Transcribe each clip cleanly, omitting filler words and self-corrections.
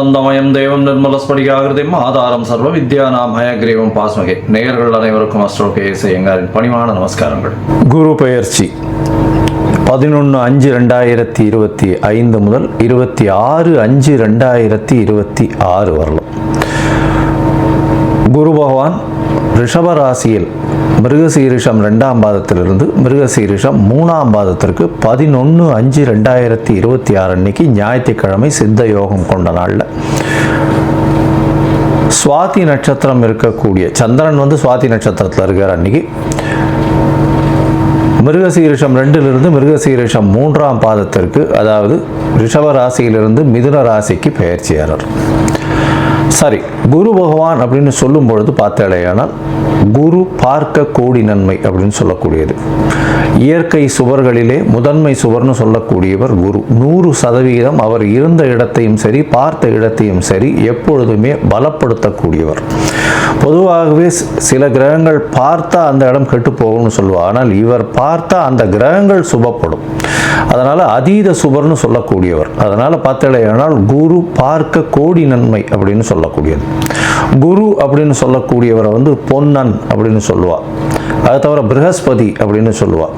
ஞானானந்தமயம் தேவம் நிர்மலஸ்படிகாகிருதிம் ஆதாரம் சர்வ வித்யானாம் ஹயக்ரீவம் பாஸ்மகே. நேயர்கள் அனைவருக்கும் அஸ்ட்ரோ கேஎஸ் ஐயங்காரின் பணிவான நமஸ்காரங்கள். குரு பெயர்ச்சி 11/5/2025 முதல் 26/5/2026 வரலாம். குரு பகவான் ரிஷபராசியில் மிருகசீரிஷம் 2ஆம் பாதத்திலிருந்து மிருகசீரிஷம் 3ஆம் பாதத்திற்கு 11/5/2026 அன்னைக்கு ஞாயிற்றுக்கிழமை சித்த யோகம் கொண்ட நாளில் சுவாதி நட்சத்திரம் இருக்கக்கூடிய சந்திரன் சுவாதி நட்சத்திரத்தில் இருக்கிற அன்னைக்கு மிருகசீரிஷம் 2லிருந்து மிருகசீரிஷம் 3ஆம் பாதத்திற்கு, அதாவது ரிஷபராசியிலிருந்து மிதுன ராசிக்கு பெயர்ச்சியாளர். சரி, குரு பகவான் அப்படின்னு சொல்லும் பொழுது பார்த்தேனால் குரு பார்க்க கோடி நன்மை அப்படின்னு சொல்லக்கூடியது. இயற்கை சுவர்களிலே முதன்மை சுவர்னு சொல்லக்கூடியவர் குரு. 100% அவர் இருந்த இடத்தையும் சரி பார்த்த இடத்தையும் சரி எப்பொழுதுமே பலப்படுத்தக்கூடியவர். பொதுவாகவே சில கிரகங்கள் பார்த்தா அந்த இடம் கெட்டு போகும்னு சொல்லுவார். ஆனால் இவர் பார்த்தா அந்த கிரகங்கள் சுபப்படும். அதனால் அதீத சுபர்னு சொல்லக்கூடியவர். அதனால் பார்த்தேனால் குரு பார்க்க கோடி நன்மை அப்படின்னு சொல்லக்கூடியது. குரு அப்படின்னு சொல்லக்கூடியவரை பொன்னன் அப்படின்னு சொல்லுவாள். அதை தவிர ப்ரஹஸ்பதி அப்படின்னு சொல்லுவாள்.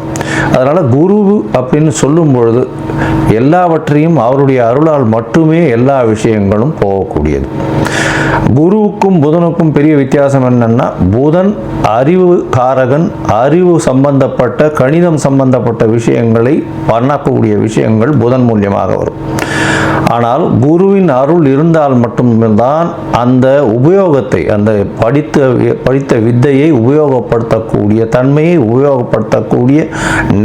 அதனால் குரு அப்படின்னு சொல்லும் பொழுது எல்லாவற்றையும் அவருடைய அருளால் மட்டுமே எல்லா விஷயங்களும் போகக்கூடியது. குருவுக்கும் புதனுக்கும் பெரிய வித்தியாசம் என்னன்னா, புதன் அறிவு காரகன், அறிவு சம்பந்தப்பட்ட கணிதம் சம்பந்தப்பட்ட விஷயங்களை பண்ணக்கூடிய விஷயங்கள் புதன் மூலியமாக வரும். ஆனால் குருவின் அருள் இருந்தால் மட்டும்தான் அந்த உபயோகத்தை, அந்த படித்த வித்தையை உபயோகப்படுத்தக்கூடிய தன்மையை உபயோகப்படுத்தக்கூடிய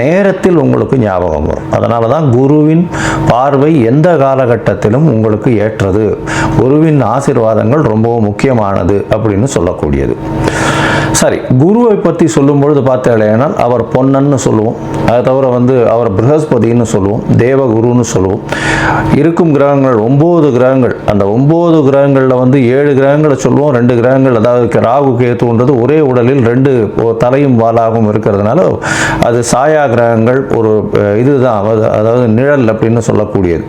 நேரத்தில் உங்களுக்கு ஞாபகம் வரும். அதனால தான் குருவின் பார்வை எந்த காலகட்டத்திலும் உங்களுக்கு ஏற்றது. குருவின் ஆசீர்வாதங்கள் ரொம்பவும் முக்கியமானது அப்படின்னு சொல்லக்கூடியது. சரி, குருவை பற்றி சொல்லும் பொழுது பார்த்தேனால் அவர் பொன்னன்னு சொல்லுவோம். அதை தவிர அவர் ப்ரஹஸ்பதினு சொல்லுவோம், தேவகுருன்னு சொல்லுவோம். இருக்கும் கிரகங்கள் 9 கிரகங்கள். அந்த 9 கிரகங்களில் 7 கிரகங்களை சொல்லுவோம். 2 கிரகங்கள், அதாவது ராகு கேத்துன்றது ஒரே உடலில் 2 தலையும் வாலாகவும் இருக்கிறதுனால அது சாயா கிரகங்கள். ஒரு இதுதான், அதாவது நிழல் அப்படின்னு சொல்லக்கூடியது.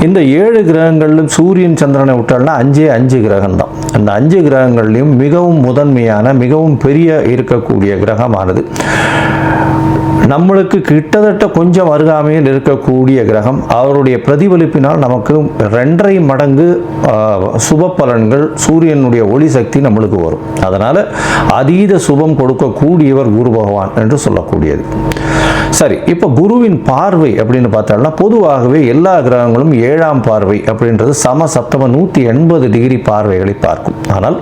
இந்த 7 கிரகங்களிலும் சூரியன் சந்திரனை விட்டால்னா 5 கிரகம் தான். அந்த 5 கிரகங்கள்லையும் மிகவும் முதன்மையான மிகவும் பெரிய இருக்கக்கூடிய கிரகமானது நம்மளுக்கு கிட்டத்தட்ட கொஞ்சம் அருகாமையில் இருக்கக்கூடிய கிரகம். அவருடைய பிரதிபலிப்பினால் நமக்கு 2.5 மடங்கு சுப பலன்கள், சூரியனுடைய ஒளி சக்தி நம்மளுக்கு வரும். அதனால் அதீத சுபம் கொடுக்கக்கூடியவர் குரு பகவான் என்று சொல்லக்கூடியது. சரி, இப்போ குருவின் பார்வை அப்படின்னு பார்த்தோம்னா பொதுவாகவே எல்லா கிரகங்களும் 7ஆம் பார்வை அப்படின்றது சமசப்தம 180 டிகிரி பார்வைகளை பார்க்கும். ஆனால்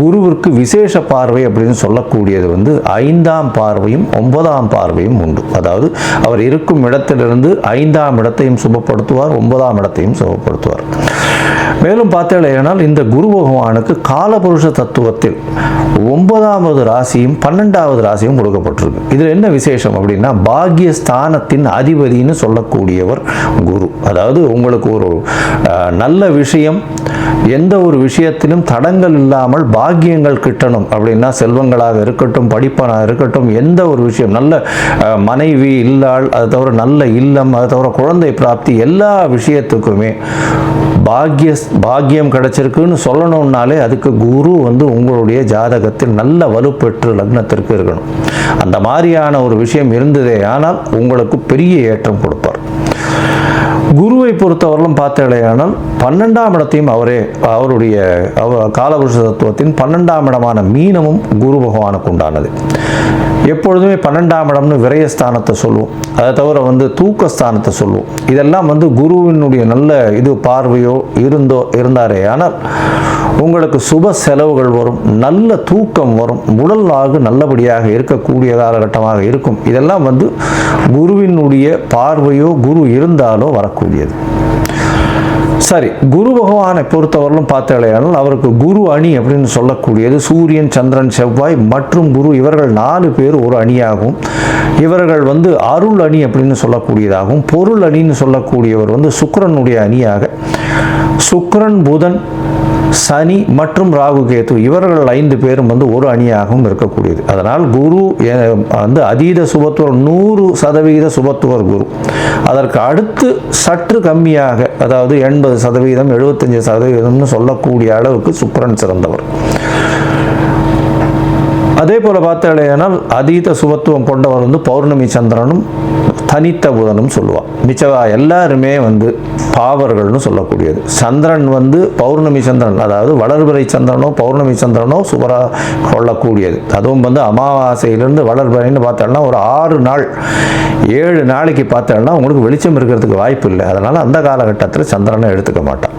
குருவிற்கு விசேஷ பார்வை அப்படின்னு சொல்லக்கூடியது 5ஆம் பார்வையும் 9ஆம் பார்வையும் உண்டு. அதாவது அவர் இருக்கும் இடத்திலிருந்து 5ஆம் இடத்தையும் சுபப்படுத்துவார், 9ஆம் இடத்தையும் சுபப்படுத்துவார். மேலும் பார்த்தேனால் இந்த குரு பகவானுக்கு காலபுருஷ தத்துவத்தில் 9வது ராசியும் 12வது ராசியும் கொடுக்கப்பட்டிருக்கு. இதில் என்ன விசேஷம் அப்படின்னா, பாக்யஸ்தானத்தின் அதிபதினு சொல்லக்கூடியவர் குரு. அதாவது உங்களுக்கு ஒரு நல்ல விஷயம், எந்த ஒரு விஷயத்திலும் தடங்கள் இல்லாமல் பாக்கியங்கள் கிட்டணும் அப்படின்னா, செல்வங்களாக இருக்கட்டும், படிப்பனாக இருக்கட்டும், எந்த ஒரு விஷயம், நல்ல மனைவி இல்லாள், அது தவிர நல்ல இல்லம், அது தவிர குழந்தை பிராப்தி, எல்லா விஷயத்துக்குமே பாக்கியம் கிடைச்சிருக்குன்னு சொல்லணும்னாலே அதுக்கு குரு உங்களுடைய ஜாதகத்தில் நல்ல வலுப்பெற்று லக்னத்திற்கு இருக்கணும். அந்த மாதிரியான ஒரு விஷயம் இருந்ததே ஆனால் உங்களுக்கு பெரிய ஏற்றம் கொடுப்பார். குருவை பொறுத்தவரையிலும் பார்த்தேனால் 12ஆம் இடத்தையும் அவருடைய காலபுருஷ தத்துவத்தின் 12ஆம் இடமான மீனமும் குரு பகவானுக்கு உண்டானது. எப்பொழுதுமே 12ஆம் இடம்னு விரயஸ்தானத்தை சொல்லுவோம். அதை தவிர தூக்கஸ்தானத்தை சொல்லுவோம். இதெல்லாம் குருவினுடைய நல்ல பார்வையோ இருந்தாரே ஆனால் உங்களுக்கு சுப செலவுகள் வரும், நல்ல தூக்கம் வரும், உடல் ஆகு நல்லபடியாக இருக்கக்கூடிய காலகட்டமாக இருக்கும். இதெல்லாம் குருவினுடைய பார்வையோ குரு இருந்தாலோ வரக்கூடியது. சரி, குரு பகவானை பொறுத்தவரையிலும் பார்த்தேனால் அவருக்கு குரு அணி அப்படின்னு சொல்லக்கூடியது சூரியன், சந்திரன், செவ்வாய் மற்றும் குரு, இவர்கள் 4 பேர் ஒரு அணியாகவும், இவர்கள் அருள் அணி அப்படின்னு சொல்லக்கூடியதாகவும், பொருள் அணின்னு சொல்லக்கூடியவர் சுக்கிரனுடைய அணியாக, சுக்கிரன், புதன், சனி மற்றும் ராகு, கேது இவர்கள் 5 பேரும் வந்து ஒரு அணியாகவும் இருக்கக்கூடியது. அதனால் குரு வந்து அதீத சுபத்துவர் 100% சுபத்துவர் குரு. அதற்கு அடுத்து சற்று கம்மியாக, அதாவது 80%, 75% சொல்லக்கூடிய அளவுக்கு சுக்கிரன் சிறந்தவர். அதே போல் பார்த்தாலேயானால் அதீத சுபத்துவம் கொண்டவர் வந்து பௌர்ணமி சந்திரனும் தனித்த புதனும் சொல்லுவாள். மிச்சவா எல்லாருமே வந்து பாவர்கள்னு சொல்லக்கூடியது. சந்திரன் வந்து பௌர்ணமி சந்திரன், அதாவது வளர்பிறை சந்திரனோ பௌர்ணமி சந்திரனோ சுபராக கொள்ளக்கூடியது. அதுவும் வந்து அமாவாசையிலிருந்து வளர்பிறைன்னு பார்த்தோம்னா ஒரு 6 நாள் 7 நாளைக்கு பார்த்தோம்னா உங்களுக்கு வெளிச்சம் இருக்கிறதுக்கு வாய்ப்பு இல்லை. அதனால் அந்த காலகட்டத்தில் சந்திரனை எடுத்துக்க மாட்டான்.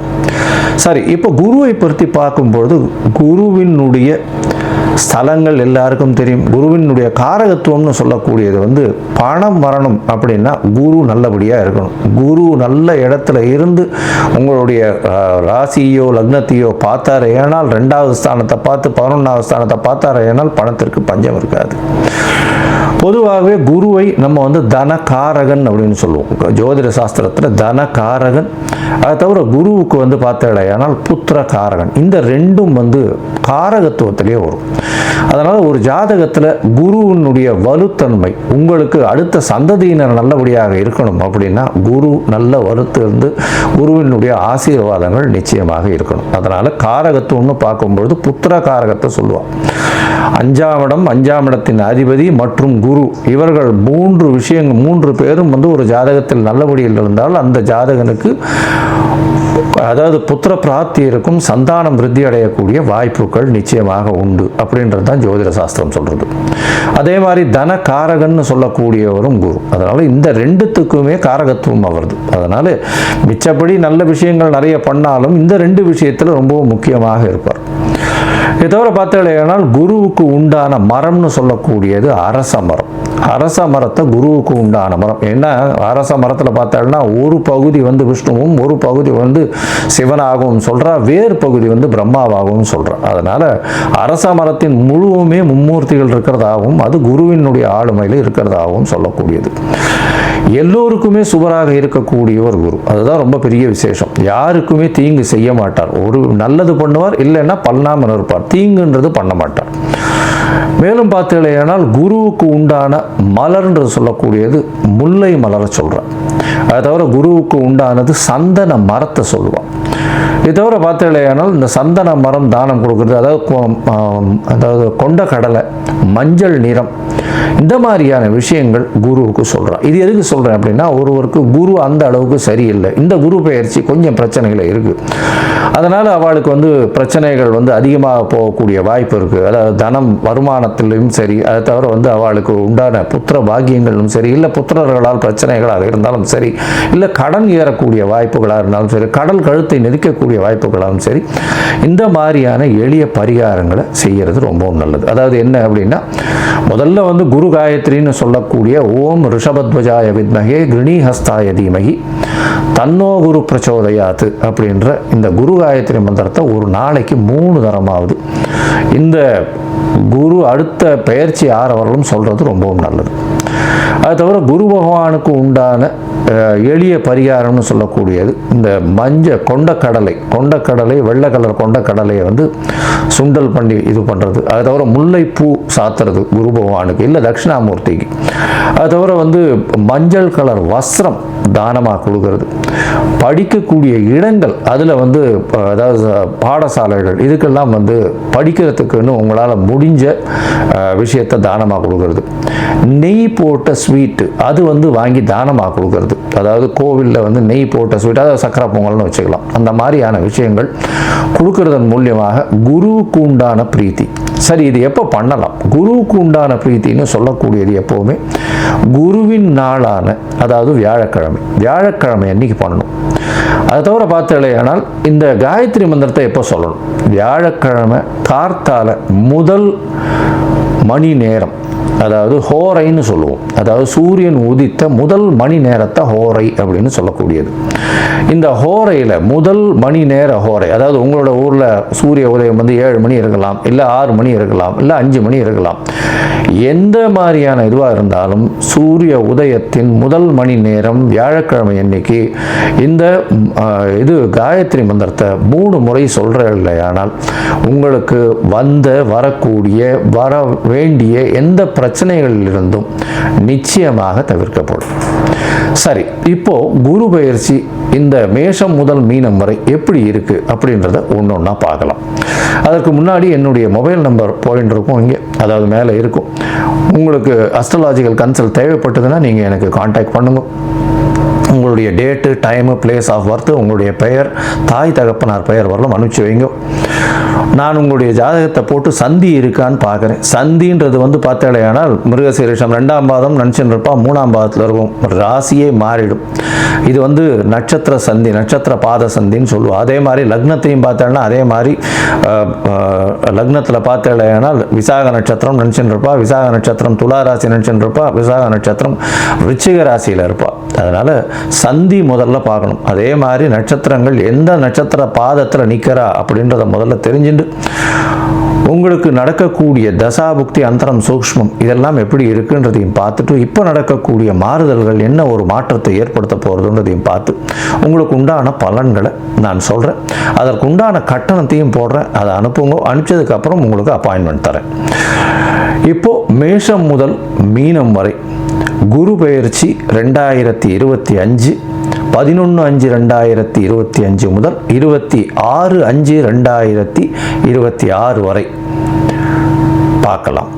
சரி, இப்போ குருவை பற்றி பார்க்கும்பொழுது குருவினுடைய ஸ்தலங்கள் எல்லாருக்கும் தெரியும். குருவினுடைய காரகத்துவம்னு சொல்லக்கூடியது வந்து பணம் வரணும் அப்படின்னா குரு நல்லபடியாக இருக்கணும். குரு நல்ல இடத்துல இருந்து உங்களுடைய ராசியோ லக்னத்தையோ பார்த்தாரு ஏனால் 2வது ஸ்தானத்தை பார்த்து 11வது ஸ்தானத்தை பார்த்தாரு ஏனால் பணத்திற்கு பஞ்சம் இருக்காது. பொதுவாகவே குருவை நம்ம வந்து தனகாரகன் அப்படின்னு சொல்லுவோம். ஜோதிட சாஸ்திரத்தில் தனகாரகன். அதை தவிர குருவுக்கு வந்து பார்த்தாலேயானால் புத்திர காரகன். இந்த 2ம் வந்து காரகத்துவத்திலே வரும். அதனால் ஒரு ஜாதகத்தில் குருவினுடைய வலுத்தன்மை, உங்களுக்கு அடுத்த சந்ததியினர் நல்லபடியாக இருக்கணும் அப்படின்னா குரு நல்ல வலுத்து இருந்து குருவினுடைய ஆசீர்வாதங்கள் நிச்சயமாக இருக்கணும். அதனால் காரகத்துவம்னு பார்க்கும்பொழுது புத்திர காரகத்தை சொல்லுவாள். 5ஆம் இடம், 5ஆம் இடத்தின் அதிபதி மற்றும் குரு இவர்கள் 3 பேரும் வந்து ஒரு ஜாதகத்தில் நல்லபடியில் இருந்தால் அந்த ஜாதகனுக்கு அதாவது புத்திர பிராப்தி இருக்கும், சந்தானம் விருத்தி அடையக்கூடிய வாய்ப்புகள் நிச்சயமாக உண்டு அப்படின்றது தான் ஜோதிட சாஸ்திரம் சொல்றது. அதே மாதிரி தன காரகன்னு சொல்லக்கூடியவரும் குரு. அதனால இந்த 2த்துக்குமே காரகத்துவம் அவரது. அதனால மிச்சப்படி நல்ல விஷயங்கள் நிறைய பண்ணாலும் இந்த 2 விஷயத்தில் ரொம்பவும் முக்கியமாக இருப்பார். இதை தவிர பார்த்தாலேயானால் குருவுக்கு உண்டான மரம்னு சொல்லக்கூடியது அரச மரம். அரச மரத்தை குருவுக்கு உண்டான மரம். ஏன்னா அரச மரத்தில் பார்த்தாங்கன்னா ஒரு பகுதி வந்து விஷ்ணுவும் ஒரு பகுதி வந்து சிவனாகவும் சொல்கிறா, வேறு பகுதி வந்து பிரம்மாவாகவும் சொல்கிறா. அதனால் அரச மரத்தின் முழுவுமே மும்மூர்த்திகள் இருக்கிறதாகவும் அது குருவினுடைய ஆளுமையில் இருக்கிறதாகவும் சொல்லக்கூடியது. எல்லோருக்குமே சுபராக இருக்கக்கூடிய ஒரு குரு. அதுதான் ரொம்ப பெரிய விசேஷம். யாருக்குமே தீங்கு செய்ய மாட்டார். ஒரு நல்லது பண்ணுவார், இல்லைன்னா பல்லாமல் இருப்பார். தீங்குன்றது பண்ண மாட்டார். மேலும் பார்த்தீங்கன்னா குருவுக்கு உண்டான மலர்ன்றது சொல்லக்கூடியது முல்லை மலரை சொல்கிறார். அதை தவிர குருவுக்கு உண்டானது சந்தன மரத்தை சொல்லுவான். இதை தவிர பார்த்தீங்கன்னா இந்த சந்தன மரம் தானம் கொடுக்குறது, அதாவது கொண்ட கடலை, மஞ்சள் நிறம், இந்த மாதிரியான விஷயங்கள் குருவுக்கு சொல்கிறான். இது எதுக்கு சொல்கிறேன் அப்படின்னா ஒருவருக்கு குரு அந்த அளவுக்கு சரியில்லை, இந்த குரு பெயர்ச்சி கொஞ்சம் பிரச்சனைகள் இருக்குது, அதனால் அவளுக்கு வந்து பிரச்சனைகள் வந்து அதிகமாக போகக்கூடிய வாய்ப்பு இருக்குது. அதாவது தனம் வருமானத்திலும் சரி, அதை தவிர வந்து அவளுக்கு உண்டான புத்திர பாக்கியங்களும் சரி, இல்லை புத்திரர்களால் பிரச்சனைகளாக இருந்தாலும் சரி, இல்லை கடன் ஏறக்கூடிய வாய்ப்புகளாக இருந்தாலும் சரி, கடல் கழுத்தை நெருக்கக்கூடிய வாய்ப்புகளாலும் சரி, இந்த மாதிரியான எளிய பரிகாரங்களை செய்கிறது ரொம்பவும் நல்லது. அதாவது என்ன அப்படின்னா முதல்ல வந்து குரு காயத்ரின்னு சொல்லக்கூடிய ஓம் ரிஷபத்வஜாய வித்மகே கிருணிஹஸ்தாய தீமகி தன்னோ குரு பிரச்சோதயாத்து அப்படின்ற இந்த குரு காயத்ரி மந்திரத்தை ஒரு நாளைக்கு 3 தரமாவது இந்த குரு அடுத்த பெயர்ச்சி ஆறவர்களும் சொல்கிறது ரொம்பவும் நல்லது. அது தவிர குரு பகவானுக்கு உண்டான எளிய பரிகாரம்னு சொல்லக்கூடியது இந்த கொண்டக்கடலை வெள்ளை கலர் கொண்டக்கடலையை வந்து சுண்டல் பண்ணி இது பண்ணுறது. அது தவிர முல்லைப்பூ சாத்துறது குரு பகவானுக்கு, இல்லை தட்சிணாமூர்த்திக்கு. அது தவிர வந்து மஞ்சள் கலர் வஸ்திரம் தானமாக கொடுக்கறது. படிக்கக்கூடிய இடங்கள் அதில் வந்து அதாவது பாடசாலைகள் இதுக்கெல்லாம் வந்து படிக்கிறதுக்குன்னு உங்களால் முடிஞ்ச விஷயத்தை தானமாக கொடுக்கறது. நெய் போட்ட ஸ்வீட்டு அது வந்து வாங்கி தானமாக கொடுக்கறது. அதாவது கோவிலில் வந்து நெய் போட்ட ஸ்வீட், அதாவது சக்கரை பொங்கல்னு வச்சுக்கலாம். அந்த மாதிரியான விஷயங்கள் கொடுக்கறதன் மூலியமாக குருவுக்கு உண்டான பிரீத்தி. சரி, இது எப்போ பண்ணலாம்? குருவுக்கு உண்டான பிரீத்தின்னு சொல்லக்கூடியது எப்போவுமே குருவின் நாளான அதாவது வியாழக்கிழமை அன்னைக்கு பண்ணணும். அதை தவிர பார்த்தலையானால் இந்த காயத்ரி மந்திரத்தை எப்போ சொல்லணும்? வியாழக்கிழமை கார்த்தால முதல் மணி நேரம் அதாவது ஹோரைன்னு சொல்லுவோம். அதாவது சூரியன் உதித்த முதல் மணி நேரத்தை ஹோரை அப்படின்னு சொல்லக்கூடியது. இந்த ஹோரையில் முதல் மணி நேர ஹோரை, அதாவது உங்களோட ஊரில் சூரிய உதயம் வந்து 7 மணி இருக்கலாம், இல்லை 6 மணி இருக்கலாம், இல்லை 5 மணி இருக்கலாம். எந்த மாதிரியான இதுவாக இருந்தாலும் சூரிய உதயத்தின் முதல் மணி நேரம் வியாழக்கிழமை அன்னைக்கு இந்த இது காயத்ரி மந்திரத்தை 3 முறை சொல்கிற இல்லையானால் உங்களுக்கு வரக்கூடிய வர வேண்டிய எந்த பிரச்சனைகளிலிருந்தும் நிச்சயமாக தவிர்க்கப்படும். சரி, இப்போ குரு பயிற்சி இந்த மேஷம் முதல் மீனம் வரை எப்படி இருக்கு அப்படின்றத ஒன்றா பார்க்கலாம். அதற்கு முன்னாடி என்னுடைய மொபைல் நம்பர் பாயிண்ட் இருக்கும் இங்கே, அதாவது மேலே இருக்கும். உங்களுக்கு அஸ்ட்ராலாஜிக்கல் கன்சல்ட் தேவைப்பட்டதுன்னா நீங்கள் எனக்கு கான்டாக்ட் பண்ணுங்க. உங்களுடைய date, time, place of birth, உங்களுடைய பெயர், தாய் தகப்பனார் பெயர் வரலாம் அனுப்பிச்சு வைங்க. நான் உங்களுடைய ஜாதகத்தை போட்டு சந்தி இருக்கான்னு பார்க்குறேன். சந்தின்றது வந்து பார்த்தாலேயானால் மிருகசீரிஷம் 2ஆம் பாதம் நினச்சின்னு இருப்பா, 3ஆம் பாதத்தில் இருக்கும், ராசியே மாறிடும். இது வந்து நட்சத்திர சந்தி, நட்சத்திர பாத சந்தின்னு சொல்லுவோம். அதே மாதிரி லக்னத்தையும் பார்த்தேன்னா அதே மாதிரி லக்னத்தில் பார்த்தாலேயானால் விசாக நட்சத்திரம் நினச்சின்னு இருப்பா, விசாக நட்சத்திரம் துலா ராசி நினச்சின்னு இருப்பா, விசாக நட்சத்திரம் விருச்சிக ராசியில் இருப்பா. அதனால் சந்தி முதல்ல பார்க்கணும். அதே மாதிரி நட்சத்திரங்கள் எந்த நட்சத்திர பாதத்தில் நிற்கிறா அப்படின்றத முதல்ல தெரிஞ்சுட்டு உங்களுக்கு நடக்கக்கூடிய தசாபுக்தி, அந்தரம், சூக்ஷ்மம் இதெல்லாம் எப்படி இருக்குன்றதையும் பார்த்துட்டு இப்போ நடக்கக்கூடிய மாறுதல்கள் என்ன ஒரு மாற்றத்தை ஏற்படுத்த போகிறதுன்றதையும் பார்த்து உங்களுக்கு உண்டான பலன்களை நான் சொல்கிறேன். அதற்கு உண்டான கட்டணத்தையும் போடுறேன். அதை அனுப்புங்க. அனுப்பிச்சதுக்கப்புறம் உங்களுக்கு அப்பாயின்மெண்ட் தரேன். இப்போது மேஷம் முதல் மீனம் வரை குரு பெயர்ச்சி 2025 11/5/2025 முதல் 26/5/2026 வரை பார்க்கலாம்.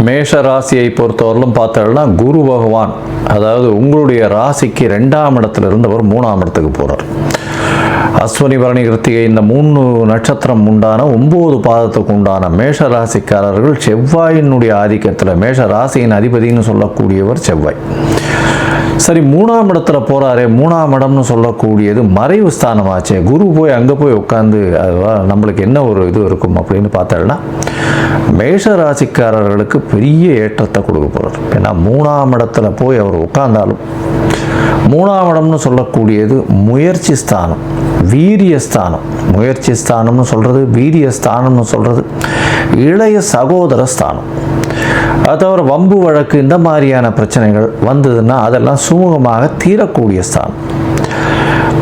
மேஷ ராசியை பொறுத்தவரையிலும் பார்த்தோம்னா குரு பகவான், அதாவது உங்களுடைய ராசிக்கு 2ஆம் இடத்துல இருந்தவர் 3ஆம் இடத்துக்கு போகிறார். அஸ்வினி, பரணி, கிருத்திகை இந்த 3 நட்சத்திரம் உண்டான 9 பாதத்துக்கு உண்டான மேஷ ராசிக்காரர்கள் செவ்வாயினுடைய ஆதிக்கத்தில், மேஷ ராசியின் அதிபதினு சொல்லக்கூடியவர் செவ்வாய். சரி, 3ஆம் இடத்துல போகிறாரே, 3ஆம் இடம்னு சொல்லக்கூடியது மறைவு ஸ்தானமாச்சே. குரு போய் அங்கே போய் உட்காந்து நம்மளுக்கு என்ன ஒரு இது இருக்கும் அப்படின்னு பார்த்தோம்னா மேஷ ராசிக்காரர்களுக்கு பெரிய ஏற்றத்தை கொடுக்க போகிறார். ஏன்னா 3ஆம் இடத்துல போய் அவர் உட்கார்ந்தாலும் 3ஆம் இடம்னு சொல்லக்கூடியது முயற்சி ஸ்தானம், வீரிய ஸ்தானம். முயற்சி ஸ்தானம்னு சொல்கிறது, வீரிய ஸ்தானம்னு சொல்கிறது இளைய சகோதர ஸ்தானம். அது தவிர வம்பு வழக்கு இந்த மாதிரியான பிரச்சனைகள் வந்ததுன்னா அதெல்லாம் சுமூகமாக தீரக்கூடிய ஸ்தானம்.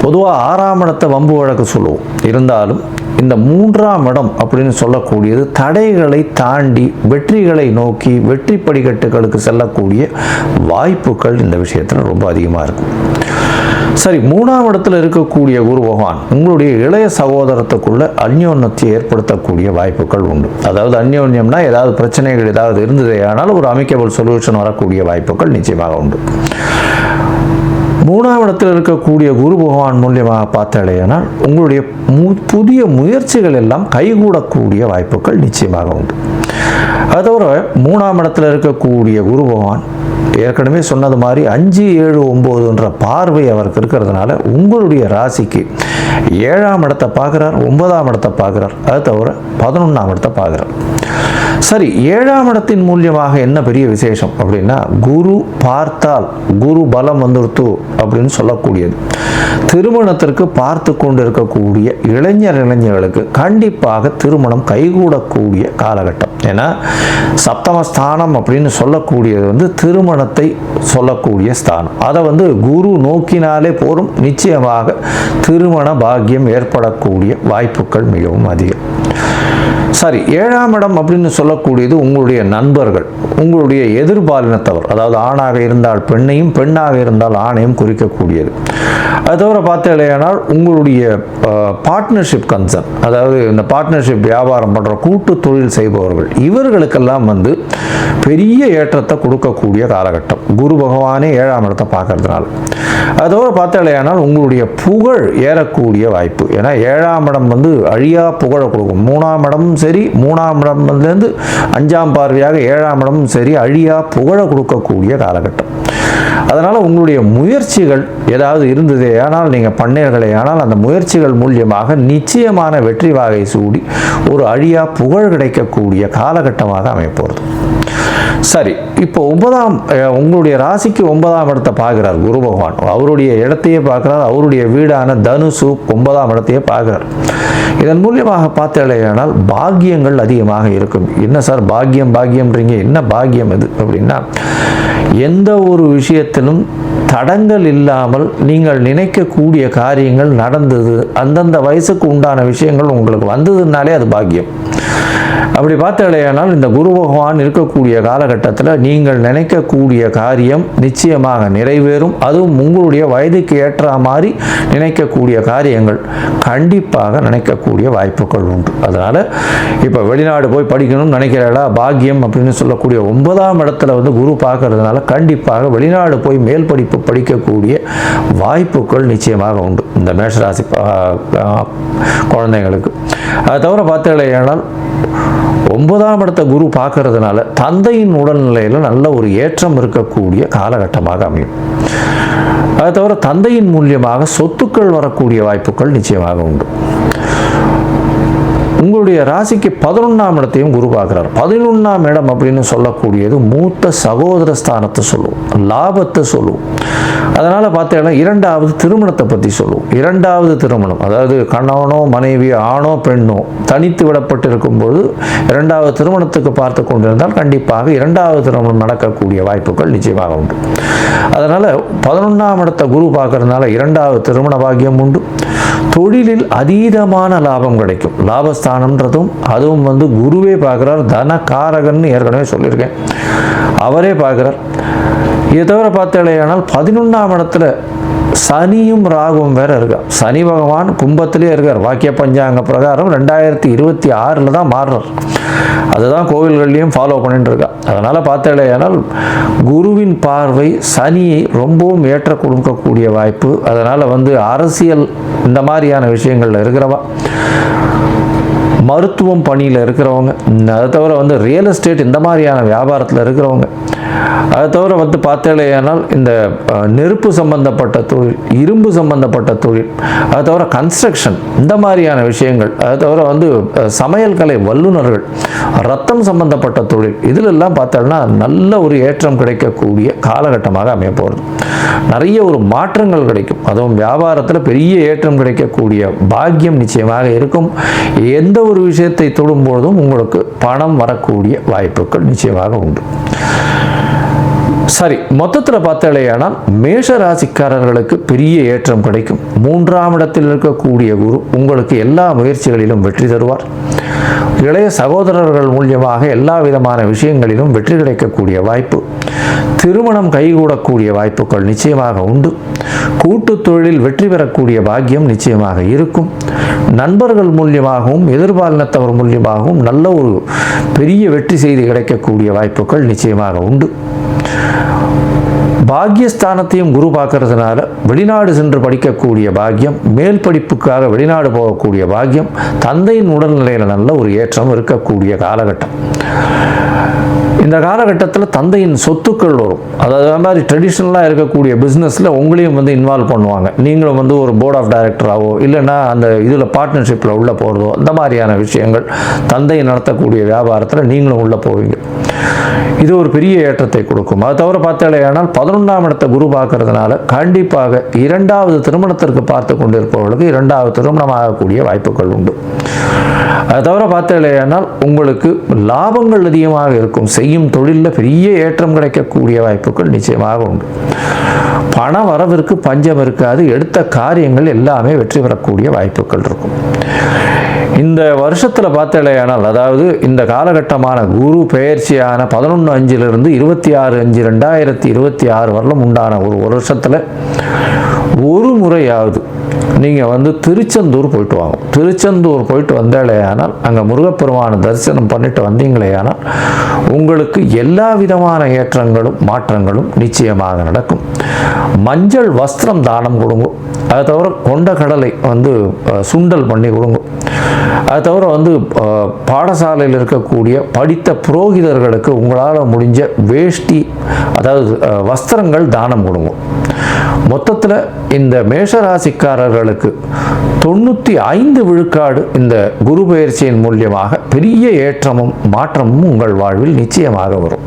பொதுவாக 6ஆம் இடத்தை வம்பு வழக்கு சொல்லுவோம். இருந்தாலும் இந்த 3ஆம் இடம் அப்படின்னு சொல்லக்கூடியது தடைகளை தாண்டி வெற்றிகளை நோக்கி வெற்றி படிக்கட்டுகளுக்கு செல்லக்கூடிய வாய்ப்புகள் இந்த விஷயத்தில் ரொம்ப அதிகமாக இருக்கும். சரி, 3ஆம் இடத்துல இருக்கக்கூடிய குரு பகவான் உங்களுடைய இளைய சகோதரத்துக்குள்ள அந்யோன்யத்தை ஏற்படுத்தக்கூடிய வாய்ப்புகள் உண்டு. அதாவது அந்யோன்யம்னா ஏதாவது பிரச்சனைகள் ஏதாவது இருந்ததே ஆனால் ஒரு அமிக்கபிள் சொல்யூஷன் வரக்கூடிய வாய்ப்புகள் நிச்சயமாக உண்டு. 3ஆம் இடத்தில் இருக்கக்கூடிய குரு பகவான் மூலியமாக பார்த்தாலேயானால் உங்களுடைய புதிய முயற்சிகள் எல்லாம் கைகூடக்கூடிய வாய்ப்புகள் நிச்சயமாக உண்டு. அது தவிர 3ஆம் இடத்தில் இருக்கக்கூடிய குரு பகவான் ஏற்கனவே சொன்னது மாதிரி 5, 7, 9 பார்வை அவருக்கு இருக்கிறதுனால உங்களுடைய ராசிக்கு 7ஆம் இடத்தை பார்க்குறார், 9ஆம் இடத்தை பார்க்குறார். அது தவிர 11ஆம் இடத்தை பார்க்குறார். சரி, 7ஆம் இடத்தின் மூலியமாக என்ன பெரிய விசேஷம் அப்படின்னா குரு பார்த்தால் குரு பலம் வந்துடுத்து அப்படின்னு சொல்லக்கூடியது. திருமணத்திற்கு பார்த்து கொண்டு இருக்கக்கூடிய இளைஞர்களுக்கு கண்டிப்பாக திருமணம் கைகூடக்கூடிய காலகட்டம். ஏன்னா சப்தமஸ்தானம் அப்படின்னு சொல்லக்கூடியது வந்து திருமணத்தை சொல்லக்கூடிய ஸ்தானம். அதை வந்து குரு நோக்கினாலே போரும், நிச்சயமாக திருமண பாக்கியம் ஏற்படக்கூடிய வாய்ப்புகள் மிகவும் அதிகம். சரி, 7ஆம் இடம் அப்படின்னு சொல்லக்கூடியது உங்களுடைய நண்பர்கள், உங்களுடைய எதிர்பாலினத்தவர், அதாவது ஆணாக இருந்தால் பெண்ணையும் பெண்ணாக இருந்தால் ஆணையும் குறிக்கக்கூடியது. அது தவிர பார்த்தீங்கன்னா உங்களுடைய பார்ட்னர்ஷிப் கன்சர்ன், அதாவது இந்த பார்ட்னர்ஷிப் வியாபாரம் பண்ணுற கூட்டு தொழில் செய்பவர்கள் இவர்களுக்கெல்லாம் வந்து பெரிய ஏற்றத்தை கொடுக்கக்கூடிய காலகட்டம். குரு பகவானே 7ஆம் இடத்தை பார்க்கறதுனால. அதோட பார்த்தாலேயானால் உங்களுடைய புகழ் ஏறக்கூடிய வாய்ப்பு. ஏன்னா 7ஆம் இடம் வந்து அழியா புகழை கொடுக்கும். 3ஆம் இடமும் சரி, 3ஆம் இடம்லேருந்து 5ஆம் பார்வையாக 7ஆம் இடமும் சரி அழியா புகழை கொடுக்கக்கூடிய காலகட்டம். அதனால் உங்களுடைய முயற்சிகள் ஏதாவது இருந்ததே ஆனால் நீங்கள் பண்ணீர்களே ஆனால் அந்த முயற்சிகள் மூலியமாக நிச்சயமான வெற்றி வாகை சூடி ஒரு அழியா புகழ் கிடைக்கக்கூடிய காலகட்டமாக அமைப்போகிறது. சரி, இப்போ உங்களுடைய ராசிக்கு 9ஆம் இடத்தை பார்க்குறார் குரு பகவான். அவருடைய இடத்தையே பார்க்குறார், அவருடைய வீடான தனுசு 9ஆம் இடத்தையே பார்க்குறார். இதன் மூலியமாக பார்த்தேனால் பாக்கியங்கள் அதிகமாக இருக்கும். என்ன சார் பாக்கியம்ன்றீங்க, என்ன பாக்கியம் இது அப்படின்னா, எந்த ஒரு விஷயத்திலும் தடங்கள் இல்லாமல் நீங்கள் நினைக்கக்கூடிய காரியங்கள் நடந்தது, அந்தந்த வயசுக்கு உண்டான விஷயங்கள் உங்களுக்கு வந்ததுனாலே அது பாக்கியம். அப்படி பார்த்தேனால் இந்த குரு பகவான் இருக்கக்கூடிய காலகட்டத்தில் நீங்கள் நினைக்கக்கூடிய காரியம் நிச்சயமாக நிறைவேறும். அதுவும் உங்களுடைய வயதுக்கு ஏற்ற மாதிரி நினைக்கக்கூடிய காரியங்கள் கண்டிப்பாக நினைக்கக்கூடிய வாய்ப்புகள் உண்டு. அதனால் இப்போ வெளிநாடு போய் படிக்கணும்னு நினைக்கிறா பாக்கியம் அப்படின்னு சொல்லக்கூடிய 9ஆம் இடத்துல குரு பார்க்கறதுனால கண்டிப்பாக வெளிநாடு போய் மேல் படிப்பு படிக்கக்கூடிய வாய்ப்புகள் நிச்சயமாக உண்டு இந்த மேஷராசி குழந்தைங்களுக்கு. அதை தவிர பார்த்தேனால் 9ஆம் இடத்தை குரு பார்க்கறதுனால தந்தையின் உடல்நிலையில் நல்ல ஒரு ஏற்றம் இருக்கக்கூடிய காலகட்டமாக அமையும். அதை தவிர தந்தையின் மூலியமாக சொத்துக்கள் வரக்கூடிய வாய்ப்புகள் நிச்சயமாக உண்டு. உங்களுடைய ராசிக்கு 11ஆம் இடத்தையும் குரு பார்க்குறார். 11ஆம் இடம் அப்படின்னு சொல்லக்கூடியது மூத்த சகோதர ஸ்தானத்தை சொல்லுவோம், லாபத்தை சொல்லுவோம். அதனால் பார்த்தீங்கன்னா 2வது திருமணத்தை பற்றி சொல்லுவோம். 2வது திருமணம், அதாவது கணவனோ மனைவியோ ஆணோ பெண்ணோ தனித்து விடப்பட்டு இருக்கும்போது 2வது திருமணத்துக்கு பார்த்து கொண்டிருந்தால் கண்டிப்பாக 2வது திருமணம் நடக்கக்கூடிய வாய்ப்புகள் நிச்சயமாக உண்டு. அதனால் 11ஆம் இடத்தை குரு பார்க்கறதுனால 2வது திருமண பாக்கியம் உண்டு. தொழிலில் அதீதமான லாபம் கிடைக்கும். லாபஸ்தானம்ன்றதும் அதுவும் குருவே பார்க்குறார், தனகாரகன்னு ஏற்கனவே சொல்லியிருக்கேன், அவரே பார்க்குறார். இதை தவிர பார்த்தேனால் 11ஆம் இடத்துல சனியும் ராகுவும் வேற இருக்கார். சனி பகவான் கும்பத்திலே இருக்கார். வாக்கிய பஞ்சாங்க பிரகாரம் 2026 தான் மாறுறார். அதுதான் கோவில்கள்லையும் ஃபாலோ பண்ணிட்டு இருக்கா. அதனால் பார்த்தேனால் குருவின் பார்வை சனியை ரொம்பவும் ஏற்ற கொடுக்கக்கூடிய வாய்ப்பு. அதனால் அரசியல் இந்த மாதிரியான விஷயங்கள்ல இருக்கிறவா, மருத்துவம் பணியில் இருக்கிறவங்க, அதை தவிர ரியல் எஸ்டேட் இந்த மாதிரியான வியாபாரத்தில் இருக்கிறவங்க, அதை தவிர பார்த்தேனால் இந்த நெருப்பு சம்பந்தப்பட்ட தொழில், இரும்பு சம்பந்தப்பட்ட தொழில், அதை தவிர கன்ஸ்ட்ரக்ஷன் இந்த மாதிரியான விஷயங்கள், அதை தவிர சமையல் கலை வல்லுநர்கள், ரத்தம் சம்பந்தப்பட்ட தொழில், இதிலெல்லாம் பார்த்தோம்னா நல்ல ஒரு ஏற்றம் கிடைக்கக்கூடிய காலகட்டமாக அமைய போகிறது. நிறைய ஒரு மாற்றங்கள் கிடைக்கும். அதுவும் வியாபாரத்தில் பெரிய ஏற்றம் கிடைக்கக்கூடிய பாக்கியம் நிச்சயமாக இருக்கும். எந்த ஒரு விஷயத்தை தொடும்பொழுதும் உங்களுக்கு பணம் வரக்கூடிய வாய்ப்புகள் நிச்சயமாக உண்டு. சரி, மொத்தத்தில் பார்த்தேனால் மேஷ ராசிக்காரர்களுக்கு பெரிய ஏற்றம் கிடைக்கும். 3ஆம் இடத்தில் இருக்கக்கூடிய குரு உங்களுக்கு எல்லா முயற்சிகளிலும் வெற்றி தருவார். இளைய சகோதரர்கள் மூலியமாக எல்லா விதமான விஷயங்களிலும் வெற்றி கிடைக்கக்கூடிய வாய்ப்பு. திருமணம் கைகூடக்கூடிய வாய்ப்புகள் நிச்சயமாக உண்டு. கூட்டு தொழிலில் வெற்றி பெறக்கூடிய பாக்கியம் நிச்சயமாக இருக்கும். நண்பர்கள் மூலியமாகவும் எதிர்பாலினத்தவர் மூலியமாகவும் நல்ல ஒரு பெரிய வெற்றி செய்தி கிடைக்கக்கூடிய வாய்ப்புகள் நிச்சயமாக உண்டு. பாக்கியஸ்தானத்தையும் குரு பார்க்கறதுனால வெளிநாடு சென்று படிக்கக்கூடிய பாக்கியம், மேல் படிப்புக்காக வெளிநாடு போகக்கூடிய பாக்கியம், தந்தையின் உடல்நிலையில் நல்ல ஒரு ஏற்றம் இருக்கக்கூடிய காலகட்டம். இந்த காலகட்டத்தில் தந்தையின் சொத்துக்கள் வரும். அதாவது மாதிரி ட்ரெடிஷ்னலாக இருக்கக்கூடிய பிஸ்னஸில் உங்களையும் இன்வால்வ் பண்ணுவாங்க. நீங்களும் ஒரு போர்ட் ஆஃப் டைரக்டராகவோ இல்லைன்னா அந்த இதில் பார்ட்னர்ஷிப்பில் உள்ளே போகிறதோ அந்த மாதிரியான விஷயங்கள், தந்தை நடத்தக்கூடிய வியாபாரத்தில் நீங்களும் உள்ளே போவீங்க. இது ஒரு பெரிய ஏற்றத்தை கொடுக்கும். அதை தவிர பார்த்தேனால் 11ஆம் இடத்தை குரு பார்க்கறதுனால கண்டிப்பாக 2வது திருமணத்திற்கு பார்த்து கொண்டிருப்பவர்களுக்கு 2வது திருமணம் ஆகக்கூடிய வாய்ப்புகள் உண்டு. அதை தவிர பார்த்தேனால் உங்களுக்கு லாபங்கள் அதிகமாக இருக்கும். செய்யும் தொழிலில் பெரிய ஏற்றம் கிடைக்கக்கூடிய வாய்ப்புகள் நிச்சயமாக உண்டு. பண வரவிற்கு பஞ்சம் இருக்காது. எடுத்த காரியங்கள் எல்லாமே வெற்றி பெறக்கூடிய வாய்ப்புகள் இருக்கும். இந்த வருஷத்தில் பார்த்தேனால், அதாவது இந்த காலகட்டமான குரு பெயர்ச்சியான 11/5 26/5/2026 வரலும் உண்டான ஒரு வருஷத்தில் ஒரு முறையாவது நீங்கள் திருச்செந்தூர் போயிட்டு வாங்க. திருச்செந்தூர் போயிட்டு வந்தாலேயானால், அங்கே முருகப்பெருமான தரிசனம் பண்ணிட்டு வந்தீங்களேயானால் உங்களுக்கு எல்லா விதமான ஏற்றங்களும் மாற்றங்களும் நிச்சயமாக நடக்கும். மஞ்சள் வஸ்திரம் தானம் கொடுங்க. அதை தவிர கொண்ட கடலை சுண்டல் பண்ணி கொடுங்க. அதை தவிர பாடசாலையில் இருக்கக்கூடிய படித்த புரோகிதர்களுக்கு உங்களால் முடிஞ்ச வேஷ்டி, அதாவது வஸ்திரங்கள் தானம் கொடுங்க. மொத்தத்தில் இந்த மேஷராசிக்காரர்களுக்கு 95 விழுக்காடு இந்த குரு பெயர்ச்சியின் மூலியமாக பெரிய ஏற்றமும் மாற்றமும் உங்கள் வாழ்வில் நிச்சயமாக வரும்.